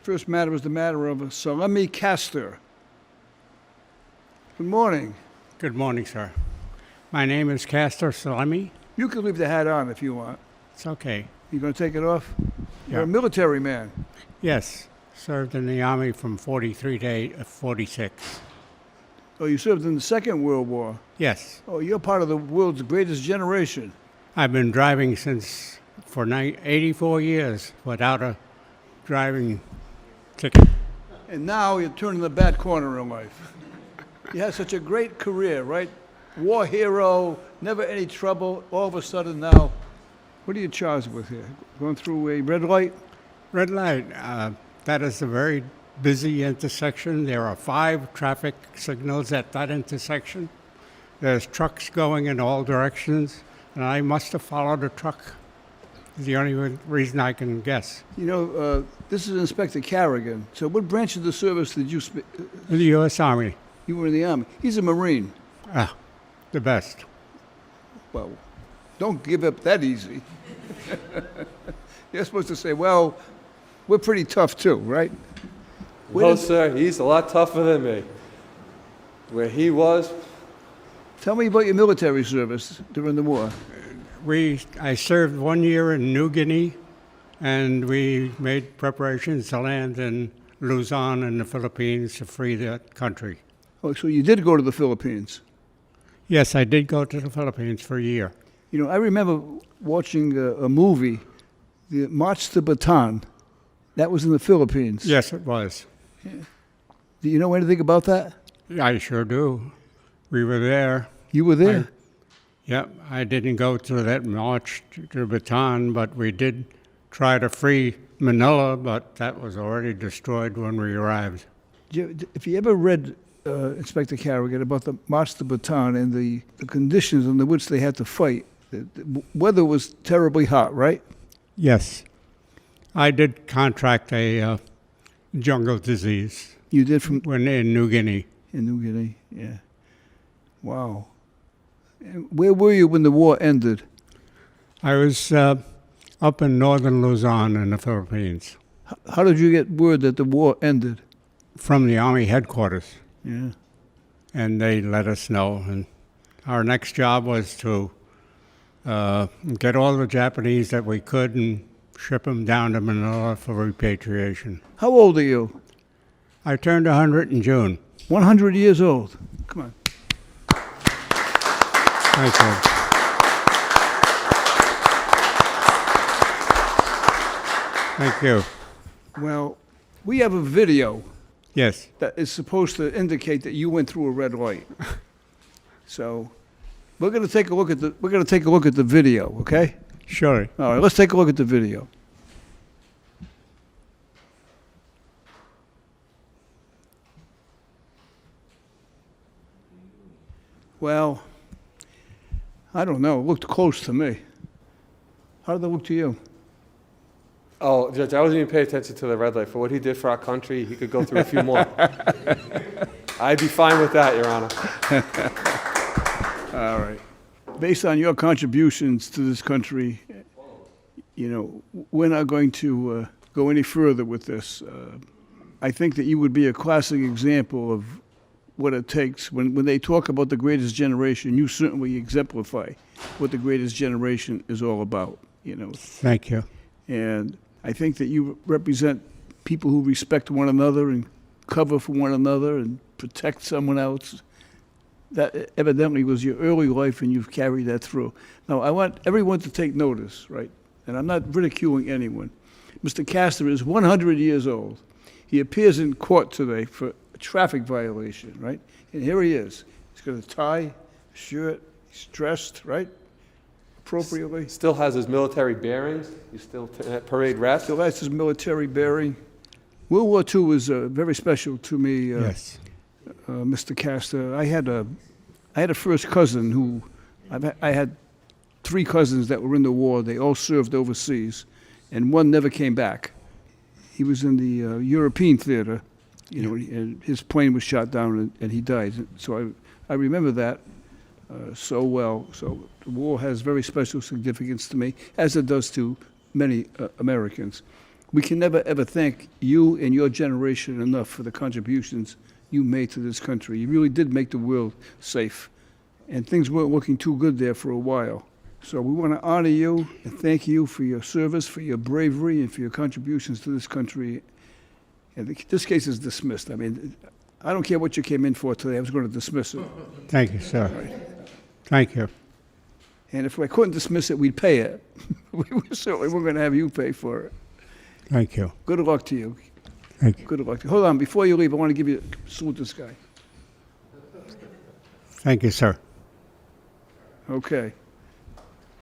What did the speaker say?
First matter is the matter of Sălaሚ Kastۆr. Good morning. Good morning, sir. My name is Kastۆr Sălami. You can leave the hat on if you want. It's okay. You going to take it off? Yeah. You're a military man. Yes, served in the Army from 43 to 46. Oh, you served in the Second World War. Yes. Oh, you're part of the world's greatest generation. I've been driving for 84 years without a driving ticket. And now you're turning the bad corner in life. You had such a great career, right? War hero, never any trouble. All of a sudden now, what are you charged with here? Going through a red light? Red light, that is a very busy intersection. There are 5 traffic signals at that intersection. There's trucks going in all directions, and I must have followed a truck. It's the only reason I can guess. You know, this is Inspector Carrigan. So what branch of the service did you The U.S. Army. You were in the Army. He's a Marine. Ah, the best. Well, don't give up that easy. You're supposed to say, well, we're pretty tough too, right? No, sir, he's a lot tougher than me. Where he was. Tell me about your military service during the war. I served 1 year in New Guinea, and we made preparations to land in Luzon in the Philippines to free that country. Oh, so you did go to the Philippines. Yes, I did go to the Philippines for a year. You know, I remember watching a movie, the March to Bataan. That was in the Philippines. Yes, it was. Yeah. Do you know anything about that? I sure do. We were there. You were there? I didn't go to that march to Bataan, but we did try to free Manila, but that was already destroyed when we arrived. If you ever read Inspector Carrigan about the March to Bataan and the conditions under which they had to fight, the weather was terribly hot, right? Yes. I did contract a jungle disease. You did when in New Guinea. In New Guinea, yeah. Wow. And where were you when the war ended? I was up in northern Luzon in the Philippines. How did you get word that the war ended? From the Army headquarters. Yeah. And they let us know. And our next job was to get all the Japanese that we could and ship them down to Manila for repatriation. How old are you? I turned 100 in June. 100 years old. Come on. Thank you. Thank you. Well, we have a video. Yes. That is supposed to indicate that you went through a red light. So, we're going to take a look at the video, okay? Sure. All right, let's take a look at the video. Well, I don't know. It looked close to me. How did it look to you? Oh, Judge, I wasn't even paying attention to the red light. For what he did for our country, he could go through a few more. I'd be fine with that, Your Honor. All right. Based on your contributions to this country, you know, we're not going to go any further with this. I think that you would be a classic example of what it takes. When they talk about the greatest generation, you certainly exemplify what the greatest generation is all about, you know. Thank you. And I think that you represent people who respect one another and cover for one another and protect someone else. That evidently was your early life, and you've carried that through. Now, I want everyone to take notice, right? And I'm not ridiculing anyone. Mr. Kastۆr is 100 years old. He appears in court today for a traffic violation, right? And here he is. He's got a tie, a shirt, he's dressed, right? Appropriately. Still has his military bearings. He's still at parade rest. Still has his military bearing. World War II was very special to me, Yes. Mr. Kastۆr. I had a first cousin who, I had 3 cousins that were in the war. They all served overseas, and one never came back. He was in the European theater, you know, and his plane was shot down and he died. So I remember that so well. So the war has very special significance to me, as it does to many Americans. we can never, ever thank you and your generation enough for the contributions you made to this country. You really did make the world safe. And things weren't looking too good there for a while. So we want to honor you and thank you for your service, for your bravery, and for your contributions to this country. And this case is dismissed. I mean, I don't care what you came in for today. I was going to dismiss it. Thank you, sir. Thank you. And if I couldn't dismiss it, we'd pay it. We certainly weren't going to have you pay for it. Thank you. Good luck to you. Thank you. Good luck to you. Hold on. Before you leave, I want to give you salute this guy. Thank you, sir. Okay.